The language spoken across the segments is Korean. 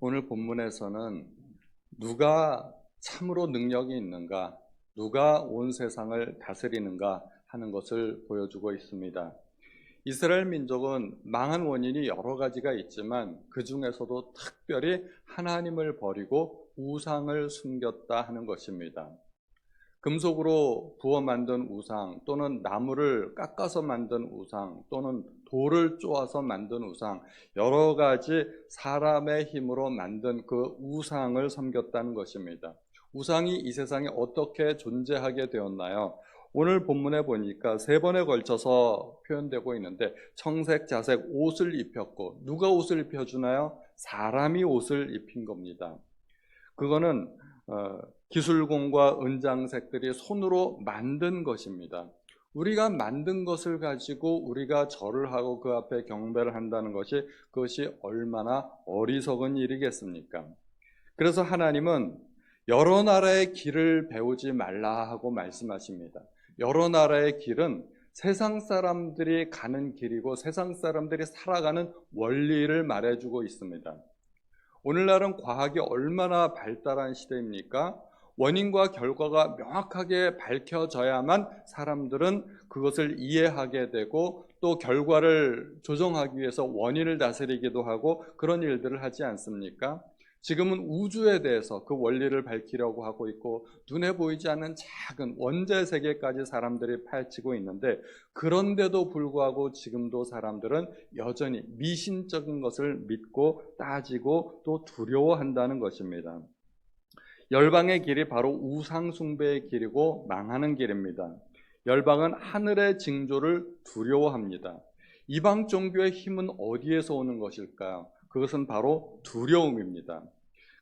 오늘 본문에서는 누가 참으로 능력이 있는가, 누가 온 세상을 다스리는가 하는 것을 보여주고 있습니다. 이스라엘 민족은 망한 원인이 여러 가지가 있지만 그 중에서도 특별히 하나님을 버리고 우상을 숨겼다 하는 것입니다. 금속으로 부어 만든 우상, 또는 나무를 깎아서 만든 우상, 또는 돌을 쪼아서 만든 우상, 여러 가지 사람의 힘으로 만든 그 우상을 섬겼다는 것입니다. 우상이 이 세상에 어떻게 존재하게 되었나요? 오늘 본문에 보니까 3번에 걸쳐서 표현되고 있는데, 청색, 자색 옷을 입혔고, 누가 옷을 입혀주나요? 사람이 옷을 입힌 겁니다. 그거는 기술공과 은장색들이 손으로 만든 것입니다. 우리가 만든 것을 가지고 우리가 절을 하고 그 앞에 경배를 한다는 것이, 그것이 얼마나 어리석은 일이겠습니까? 그래서 하나님은 여러 나라의 길을 배우지 말라 하고 말씀하십니다. 여러 나라의 길은 세상 사람들이 가는 길이고 세상 사람들이 살아가는 원리를 말해주고 있습니다. 오늘날은 과학이 얼마나 발달한 시대입니까? 원인과 결과가 명확하게 밝혀져야만 사람들은 그것을 이해하게 되고, 또 결과를 조정하기 위해서 원인을 다스리기도 하고 그런 일들을 하지 않습니까? 지금은 우주에 대해서 그 원리를 밝히려고 하고 있고, 눈에 보이지 않는 작은 원자 세계까지 사람들이 파헤치고 있는데, 그런데도 불구하고 지금도 사람들은 여전히 미신적인 것을 믿고 따지고 또 두려워한다는 것입니다. 열방의 길이 바로 우상 숭배의 길이고 망하는 길입니다. 열방은 하늘의 징조를 두려워합니다. 이방 종교의 힘은 어디에서 오는 것일까요? 그것은 바로 두려움입니다.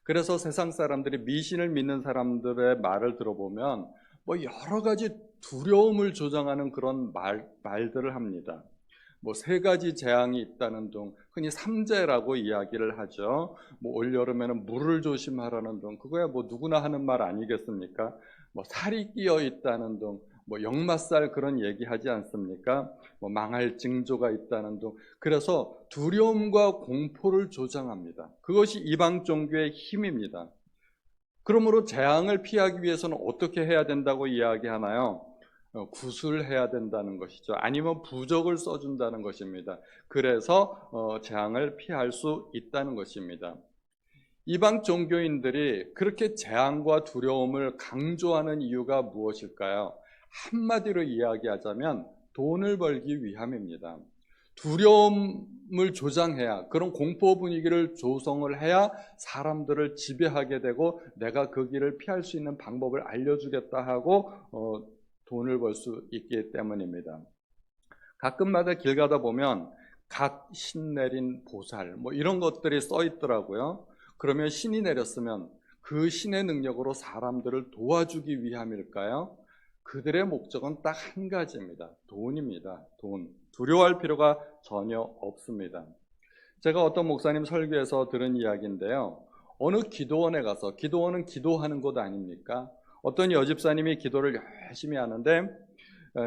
그래서 세상 사람들이, 미신을 믿는 사람들의 말을 들어보면 여러 가지 두려움을 조장하는 그런 말들을 합니다. 3가지 재앙이 있다는 등, 흔히 삼재라고 이야기를 하죠. 올여름에는 물을 조심하라는 등, 그거야 누구나 하는 말 아니겠습니까? 살이 끼어 있다는 등, 역마살 그런 얘기하지 않습니까? 망할 징조가 있다는 등. 그래서 두려움과 공포를 조장합니다. 그것이 이방 종교의 힘입니다. 그러므로 재앙을 피하기 위해서는 어떻게 해야 된다고 이야기하나요? 구술해야 된다는 것이죠. 아니면 부적을 써준다는 것입니다. 그래서 재앙을 피할 수 있다는 것입니다. 이방 종교인들이 그렇게 재앙과 두려움을 강조하는 이유가 무엇일까요? 한마디로 이야기하자면 돈을 벌기 위함입니다. 두려움을 조장해야, 그런 공포 분위기를 조성을 해야 사람들을 지배하게 되고, 내가 그 길을 피할 수 있는 방법을 알려주겠다 하고 돈을 벌 수 있기 때문입니다. 가끔마다 길 가다 보면 각 신 내린 보살 이런 것들이 써 있더라고요. 그러면 신이 내렸으면 그 신의 능력으로 사람들을 도와주기 위함일까요? 그들의 목적은 딱 한 가지입니다. 돈입니다. 돈. 두려워할 필요가 전혀 없습니다. 제가 어떤 목사님 설교에서 들은 이야기인데요. 어느 기도원에 가서, 기도원은 기도하는 곳 아닙니까? 어떤 여집사님이 기도를 열심히 하는데,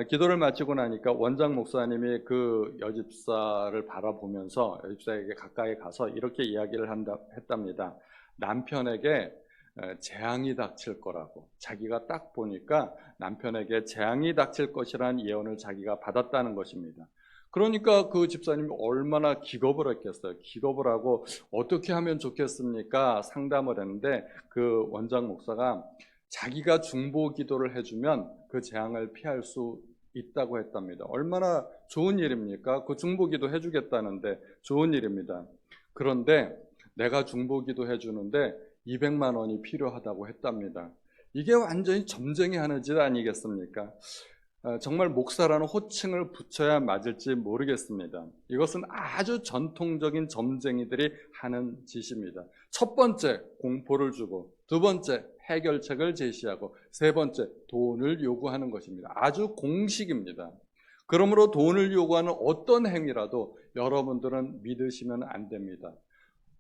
기도를 마치고 나니까 원장 목사님이 그 여집사를 바라보면서 여집사에게 가까이 가서 이렇게 이야기를 했답니다. 남편에게 재앙이 닥칠 거라고. 자기가 딱 보니까 남편에게 재앙이 닥칠 것이라는 예언을 자기가 받았다는 것입니다. 그러니까 그 집사님이 얼마나 기겁을 했겠어요. 기겁을 하고 어떻게 하면 좋겠습니까? 상담을 했는데 그 원장 목사가 자기가 중보 기도를 해주면 그 재앙을 피할 수 있다고 했답니다. 얼마나 좋은 일입니까? 그 중보 기도 해주겠다는데 좋은 일입니다. 그런데 내가 중보 기도 해주는데 200만 원이 필요하다고 했답니다. 이게 완전히 점쟁이 하는 짓 아니겠습니까? 정말 목사라는 호칭을 붙여야 맞을지 모르겠습니다. 이것은 아주 전통적인 점쟁이들이 하는 짓입니다. 첫 번째, 공포를 주고, 두 번째, 해결책을 제시하고, 세 번째, 돈을 요구하는 것입니다. 아주 공식입니다. 그러므로 돈을 요구하는 어떤 행위라도 여러분들은 믿으시면 안 됩니다.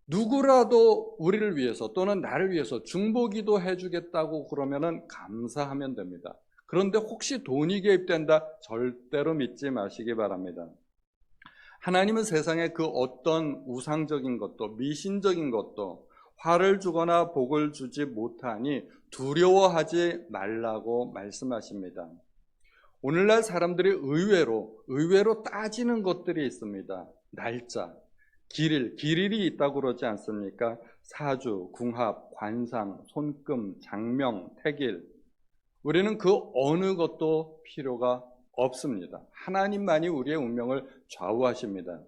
누구라도 우리를 위해서 또는 나를 위해서 중보기도 해주겠다고 그러면은 감사하면 됩니다. 그런데 혹시 돈이 개입된다? 절대로 믿지 마시기 바랍니다. 하나님은 세상에 그 어떤 우상적인 것도, 미신적인 것도, 화를 주거나 복을 주지 못하니 두려워하지 말라고 말씀하십니다. 오늘날 사람들이 의외로 따지는 것들이 있습니다. 날짜, 길일이 있다고 그러지 않습니까? 사주, 궁합, 관상, 손금, 장명, 태길. 우리는 그 어느 것도 필요가 없습니다. 하나님만이 우리의 운명을 좌우하십니다.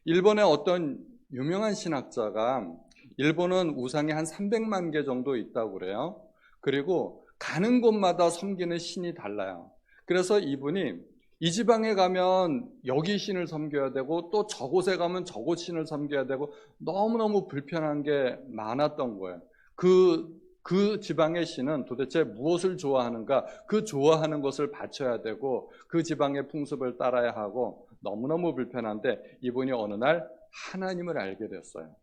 일본의 어떤 유명한 신학자가 일본은 우상이 한 300만 개 정도 있다고 그래요. 그리고 가는 곳마다 섬기는 신이 달라요. 그래서 이분이 이 지방에 가면 여기 신을 섬겨야 되고 또 저곳에 가면 저곳 신을 섬겨야 되고 너무너무 불편한 게 많았던 거예요. 그 지방의 신은 도대체 무엇을 좋아하는가? 그 좋아하는 것을 바쳐야 되고 그 지방의 풍습을 따라야 하고 너무너무 불편한데 이분이 어느 날 하나님을 알게 됐어요.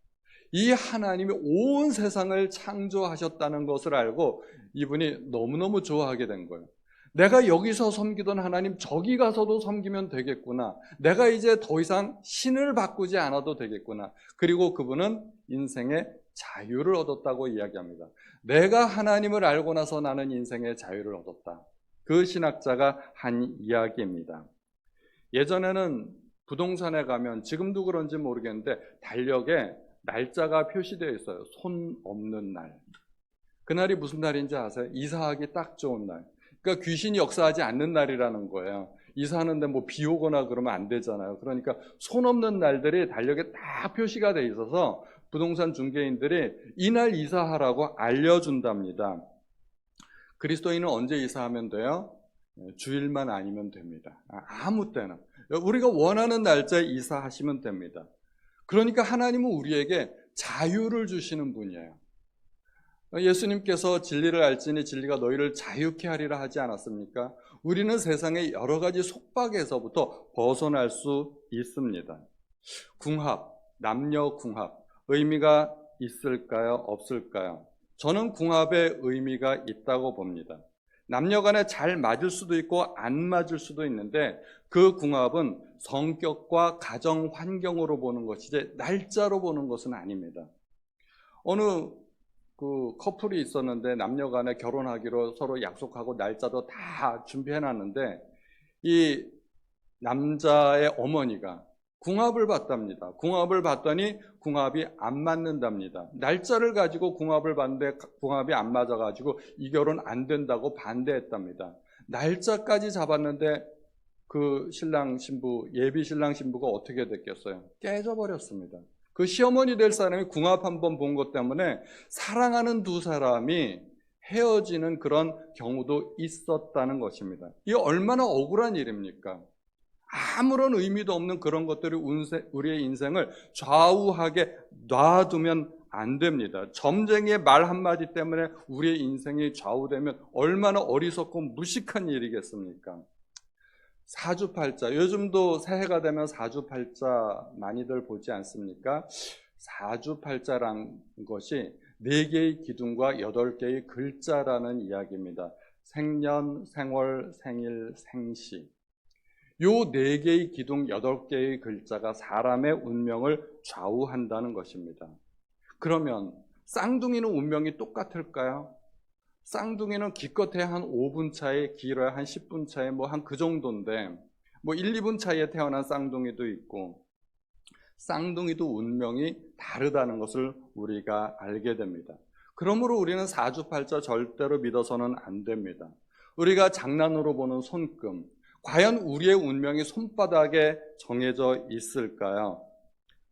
이 하나님이 온 세상을 창조하셨다는 것을 알고 이분이 너무너무 좋아하게 된 거예요. 내가 여기서 섬기던 하나님 저기 가서도 섬기면 되겠구나. 내가 이제 더 이상 신을 바꾸지 않아도 되겠구나. 그리고 그분은 인생의 자유를 얻었다고 이야기합니다. 내가 하나님을 알고 나서 나는 인생의 자유를 얻었다. 그 신학자가 한 이야기입니다. 예전에는 부동산에 가면 지금도 그런지 모르겠는데 달력에 날짜가 표시되어 있어요. 손 없는 날. 그날이 무슨 날인지 아세요? 이사하기 딱 좋은 날. 그러니까 귀신이 역사하지 않는 날이라는 거예요. 이사하는데 뭐 비 오거나 그러면 안 되잖아요. 그러니까 손 없는 날들이 달력에 딱 표시가 돼 있어서 부동산 중개인들이 이날 이사하라고 알려준답니다. 그리스도인은 언제 이사하면 돼요? 주일만 아니면 됩니다. 아무 때나. 우리가 원하는 날짜에 이사하시면 됩니다. 그러니까 하나님은 우리에게 자유를 주시는 분이에요. 예수님께서 진리를 알지니 진리가 너희를 자유케 하리라 하지 않았습니까? 우리는 세상의 여러 가지 속박에서부터 벗어날 수 있습니다. 궁합, 남녀 궁합, 의미가 있을까요? 없을까요? 저는 궁합의 의미가 있다고 봅니다. 남녀 간에 잘 맞을 수도 있고 안 맞을 수도 있는데 그 궁합은 성격과 가정 환경으로 보는 것이지 날짜로 보는 것은 아닙니다. 어느 그 커플이 있었는데 남녀 간에 결혼하기로 서로 약속하고 날짜도 다 준비해놨는데 이 남자의 어머니가 궁합을 봤답니다. 궁합을 봤더니 궁합이 안 맞는답니다. 날짜를 가지고 궁합을 봤는데 궁합이 안 맞아가지고 이 결혼 안 된다고 반대했답니다. 날짜까지 잡았는데 그 신랑 신부, 예비 신랑 신부가 어떻게 됐겠어요? 깨져버렸습니다. 그 시어머니 될 사람이 궁합 한번 본 것 때문에 사랑하는 두 사람이 헤어지는 그런 경우도 있었다는 것입니다. 이게 얼마나 억울한 일입니까? 아무런 의미도 없는 그런 것들이 우리의 인생을 좌우하게 놔두면 안 됩니다. 점쟁이의 말 한마디 때문에 우리의 인생이 좌우되면 얼마나 어리석고 무식한 일이겠습니까? 사주팔자, 요즘도 새해가 되면 사주팔자 많이들 보지 않습니까? 사주팔자란 것이 4개의 기둥과 8개의 글자라는 이야기입니다. 생년, 생월, 생일, 생시. 요 4개의 기둥, 8개의 글자가 사람의 운명을 좌우한다는 것입니다. 그러면 쌍둥이는 운명이 똑같을까요? 쌍둥이는 기껏해야 한 5분 차이, 길어야 한 10분 차이, 뭐 한 그 정도인데, 뭐 1, 2분 차이에 태어난 쌍둥이도 있고, 쌍둥이도 운명이 다르다는 것을 우리가 알게 됩니다. 그러므로 우리는 사주팔자 절대로 믿어서는 안 됩니다. 우리가 장난으로 보는 손금, 과연 우리의 운명이 손바닥에 정해져 있을까요?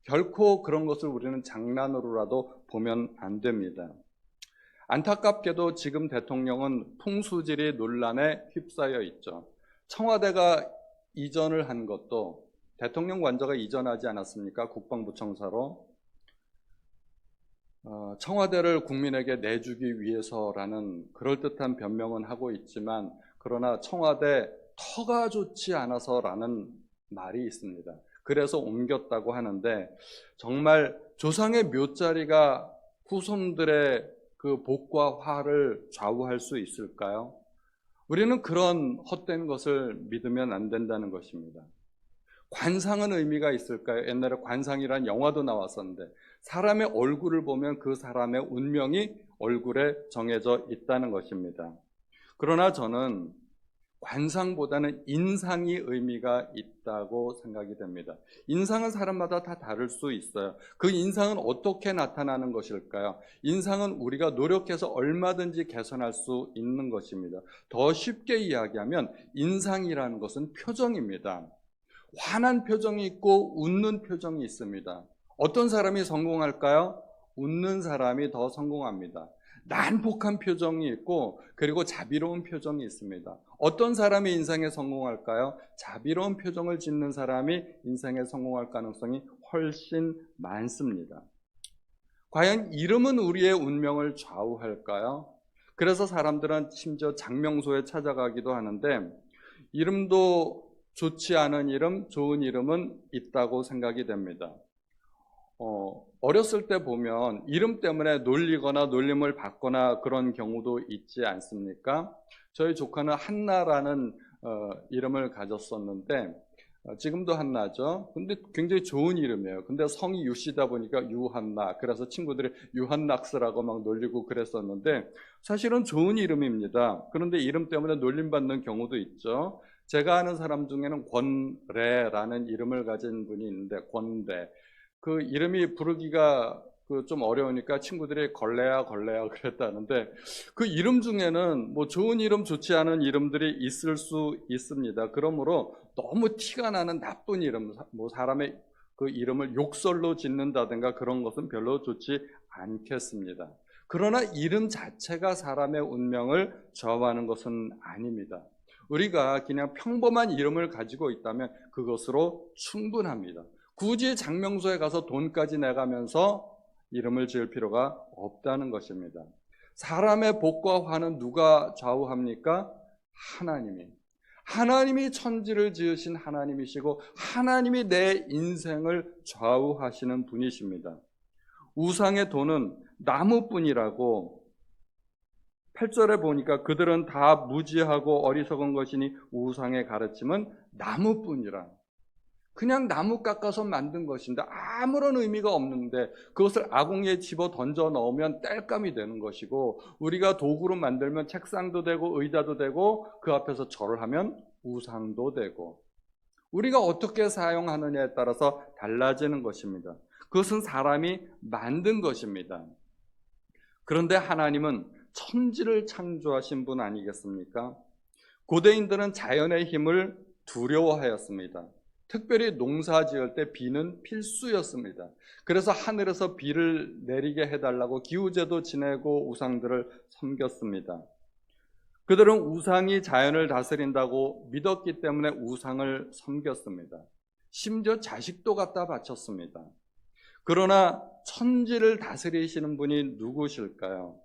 결코 그런 것을 우리는 장난으로라도 보면 안 됩니다. 안타깝게도 지금 대통령은 풍수지리 논란에 휩싸여 있죠. 청와대가 이전을 한 것도 대통령 관저가 이전하지 않았습니까? 국방부청사로. 청와대를 국민에게 내주기 위해서라는 그럴듯한 변명은 하고 있지만 그러나 청와대 터가 좋지 않아서라는 말이 있습니다. 그래서 옮겼다고 하는데 정말 조상의 묘자리가 후손들의 그 복과 화를 좌우할 수 있을까요? 우리는 그런 헛된 것을 믿으면 안 된다는 것입니다. 관상은 의미가 있을까요? 옛날에 관상이란 영화도 나왔었는데 사람의 얼굴을 보면 그 사람의 운명이 얼굴에 정해져 있다는 것입니다. 그러나 저는 관상보다는 인상이 의미가 있다고 생각이 됩니다. 인상은 사람마다 다 다를 수 있어요. 그 인상은 어떻게 나타나는 것일까요? 인상은 우리가 노력해서 얼마든지 개선할 수 있는 것입니다. 더 쉽게 이야기하면 인상이라는 것은 표정입니다. 환한 표정이 있고 웃는 표정이 있습니다. 어떤 사람이 성공할까요? 웃는 사람이 더 성공합니다. 난폭한 표정이 있고 그리고 자비로운 표정이 있습니다. 어떤 사람이 인생에 성공할까요? 자비로운 표정을 짓는 사람이 인생에 성공할 가능성이 훨씬 많습니다. 과연 이름은 우리의 운명을 좌우할까요? 그래서 사람들은 심지어 장명소에 찾아가기도 하는데 이름도 좋지 않은 이름, 좋은 이름은 있다고 생각이 됩니다. 어렸을 때 보면 이름 때문에 놀리거나 놀림을 받거나 그런 경우도 있지 않습니까? 저희 조카는 한나라는 이름을 가졌었는데 지금도 한나죠. 근데 굉장히 좋은 이름이에요. 근데 성이 유씨다 보니까 유한나. 그래서 친구들이 유한낙스라고 막 놀리고 그랬었는데 사실은 좋은 이름입니다. 그런데 이름 때문에 놀림받는 경우도 있죠. 제가 아는 사람 중에는 권래라는 이름을 가진 분이 있는데 권래. 그 이름이 부르기가 좀 어려우니까 친구들이 걸레야 그랬다는데 그 이름 중에는 뭐 좋은 이름 좋지 않은 이름들이 있을 수 있습니다. 그러므로 너무 티가 나는 나쁜 이름, 뭐 사람의 그 이름을 욕설로 짓는다든가 그런 것은 별로 좋지 않겠습니다. 그러나 이름 자체가 사람의 운명을 좌우하는 것은 아닙니다. 우리가 그냥 평범한 이름을 가지고 있다면 그것으로 충분합니다. 굳이 장명소에 가서 돈까지 내가면서 이름을 지을 필요가 없다는 것입니다. 사람의 복과 화는 누가 좌우합니까? 하나님이 천지를 지으신 하나님이시고 하나님이 내 인생을 좌우하시는 분이십니다. 우상의 돈은 나무뿐이라고 8절에 보니까 그들은 다 무지하고 어리석은 것이니 우상의 가르침은 나무뿐이라. 그냥 나무 깎아서 만든 것인데 아무런 의미가 없는데 그것을 아궁이에 집어 던져 넣으면 땔감이 되는 것이고 우리가 도구로 만들면 책상도 되고 의자도 되고 그 앞에서 절을 하면 우상도 되고 우리가 어떻게 사용하느냐에 따라서 달라지는 것입니다. 그것은 사람이 만든 것입니다. 그런데 하나님은 천지를 창조하신 분 아니겠습니까? 고대인들은 자연의 힘을 두려워하였습니다. 특별히 농사 지을 때 비는 필수였습니다. 그래서 하늘에서 비를 내리게 해달라고 기후제도 지내고 우상들을 섬겼습니다. 그들은 우상이 자연을 다스린다고 믿었기 때문에 우상을 섬겼습니다. 심지어 자식도 갖다 바쳤습니다. 그러나 천지를 다스리시는 분이 누구실까요?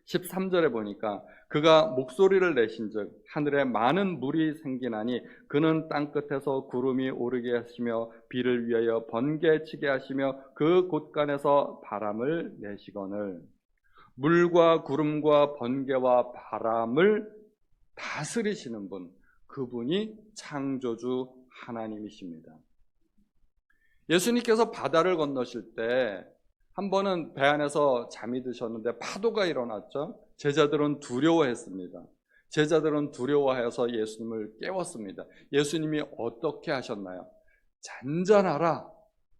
13절에 보니까 그가 목소리를 내신즉 하늘에 많은 물이 생기나니 그는 땅끝에서 구름이 오르게 하시며 비를 위하여 번개치게 하시며 그 곳간에서 바람을 내시거늘. 물과 구름과 번개와 바람을 다스리시는 분, 그분이 창조주 하나님이십니다. 예수님께서 바다를 건너실 때 한 번은 배 안에서 잠이 드셨는데 파도가 일어났죠. 제자들은 두려워했습니다. 제자들은 두려워해서 예수님을 깨웠습니다. 예수님이 어떻게 하셨나요? 잔잔하라,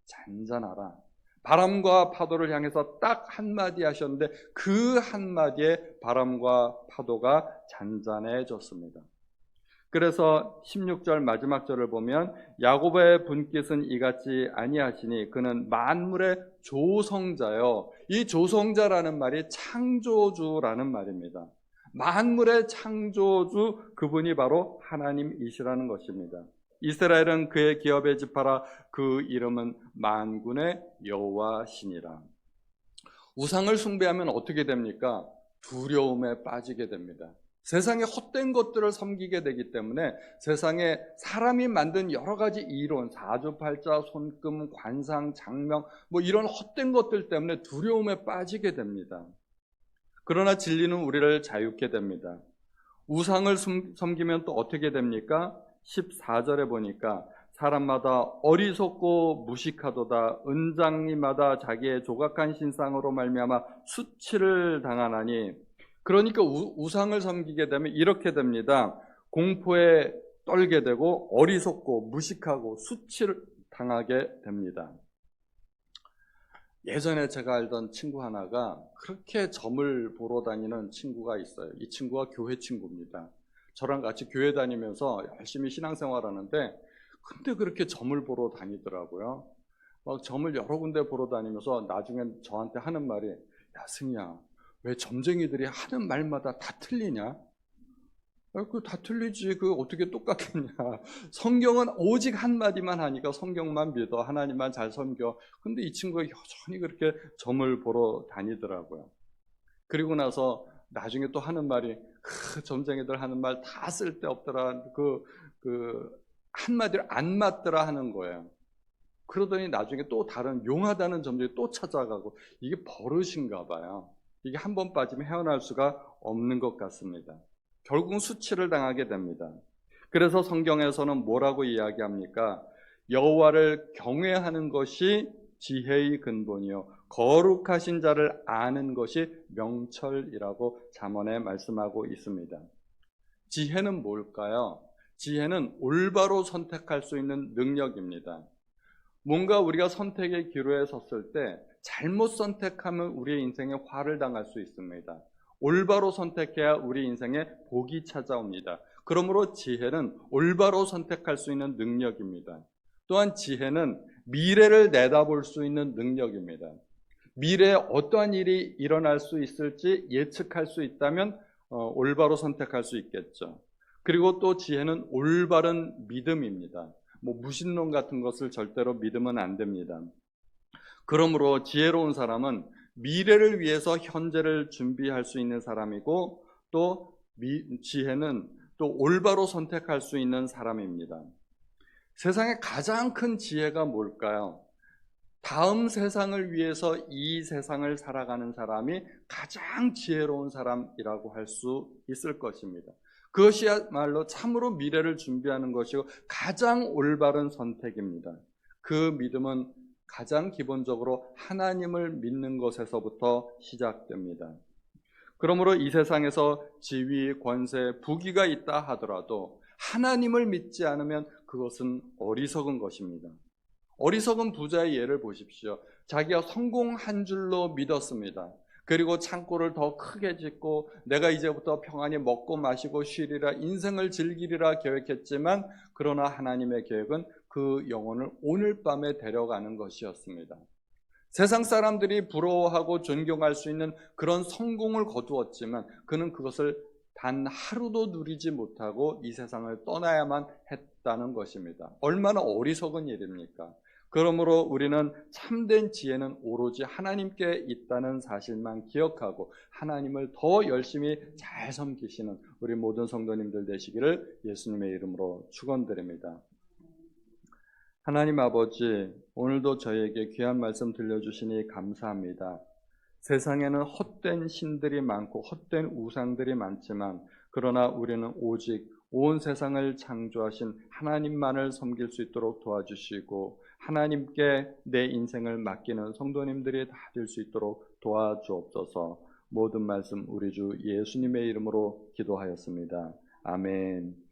잔잔하라. 바람과 파도를 향해서 딱 한마디 하셨는데 그 한마디에 바람과 파도가 잔잔해졌습니다. 그래서 16절 마지막 절을 보면 야곱의 분깃은 이같이 아니하시니 그는 만물의 조성자요. 이 조성자라는 말이 창조주라는 말입니다. 만물의 창조주 그분이 바로 하나님이시라는 것입니다. 이스라엘은 그의 기업의 지파라 그 이름은 만군의 여호와시니라. 우상을 숭배하면 어떻게 됩니까? 두려움에 빠지게 됩니다. 세상에 헛된 것들을 섬기게 되기 때문에 세상에 사람이 만든 여러 가지 이론, 사주팔자, 손금, 관상, 장명 뭐 이런 헛된 것들 때문에 두려움에 빠지게 됩니다. 그러나 진리는 우리를 자유케 됩니다. 우상을 섬기면 또 어떻게 됩니까? 14절에 보니까 사람마다 어리석고 무식하도다. 은장이마다 자기의 조각한 신상으로 말미암아 수치를 당하나니. 그러니까 우상을 섬기게 되면 이렇게 됩니다. 공포에 떨게 되고 어리석고 무식하고 수치를 당하게 됩니다. 예전에 제가 알던 친구 하나가 그렇게 점을 보러 다니는 친구가 있어요. 이 친구가 교회 친구입니다. 저랑 같이 교회 다니면서 열심히 신앙생활하는데 근데 그렇게 점을 보러 다니더라고요. 막 점을 여러 군데 보러 다니면서 나중엔 저한테 하는 말이, 야 승희야, 왜 점쟁이들이 하는 말마다 다 틀리냐? 그 다 틀리지. 그 어떻게 똑같겠냐. 성경은 오직 한마디만 하니까 성경만 믿어. 하나님만 잘 섬겨. 근데 이 친구가 여전히 그렇게 점을 보러 다니더라고요. 그리고 나서 나중에 또 하는 말이, 점쟁이들 하는 말 다 쓸데없더라. 한마디로 안 맞더라 하는 거예요. 그러더니 나중에 또 다른 용하다는 점들이 또 찾아가고, 이게 버릇인가 봐요. 이게 한 번 빠지면 헤어날 수가 없는 것 같습니다. 결국은 수치를 당하게 됩니다. 그래서 성경에서는 뭐라고 이야기합니까? 여호와를 경외하는 것이 지혜의 근본이요 거룩하신 자를 아는 것이 명철이라고 잠언에 말씀하고 있습니다. 지혜는 뭘까요? 지혜는 올바로 선택할 수 있는 능력입니다. 뭔가 우리가 선택의 기로에 섰을 때 잘못 선택하면 우리의 인생에 화를 당할 수 있습니다. 올바로 선택해야 우리 인생에 복이 찾아옵니다. 그러므로 지혜는 올바로 선택할 수 있는 능력입니다. 또한 지혜는 미래를 내다볼 수 있는 능력입니다. 미래에 어떠한 일이 일어날 수 있을지 예측할 수 있다면 올바로 선택할 수 있겠죠. 그리고 또 지혜는 올바른 믿음입니다. 무신론 같은 것을 절대로 믿으면 안 됩니다. 그러므로 지혜로운 사람은 미래를 위해서 현재를 준비할 수 있는 사람이고, 또 지혜는 또 올바로 선택할 수 있는 사람입니다. 세상에 가장 큰 지혜가 뭘까요? 다음 세상을 위해서 이 세상을 살아가는 사람이 가장 지혜로운 사람이라고 할 수 있을 것입니다. 그것이야말로 참으로 미래를 준비하는 것이고 가장 올바른 선택입니다. 그 믿음은 가장 기본적으로 하나님을 믿는 것에서부터 시작됩니다. 그러므로 이 세상에서 지위, 권세, 부귀가 있다 하더라도 하나님을 믿지 않으면 그것은 어리석은 것입니다. 어리석은 부자의 예를 보십시오. 자기가 성공한 줄로 믿었습니다. 그리고 창고를 더 크게 짓고 내가 이제부터 평안히 먹고 마시고 쉬리라, 인생을 즐기리라 계획했지만, 그러나 하나님의 계획은 그 영혼을 오늘 밤에 데려가는 것이었습니다. 세상 사람들이 부러워하고 존경할 수 있는 그런 성공을 거두었지만 그는 그것을 단 하루도 누리지 못하고 이 세상을 떠나야만 했다는 것입니다. 얼마나 어리석은 일입니까? 그러므로 우리는 참된 지혜는 오로지 하나님께 있다는 사실만 기억하고 하나님을 더 열심히 잘 섬기시는 우리 모든 성도님들 되시기를 예수님의 이름으로 축원드립니다. 하나님 아버지, 오늘도 저희에게 귀한 말씀 들려주시니 감사합니다. 세상에는 헛된 신들이 많고 헛된 우상들이 많지만, 그러나 우리는 오직 온 세상을 창조하신 하나님만을 섬길 수 있도록 도와주시고 하나님께 내 인생을 맡기는 성도님들이 다 될 수 있도록 도와주옵소서. 모든 말씀 우리 주 예수님의 이름으로 기도하였습니다. 아멘.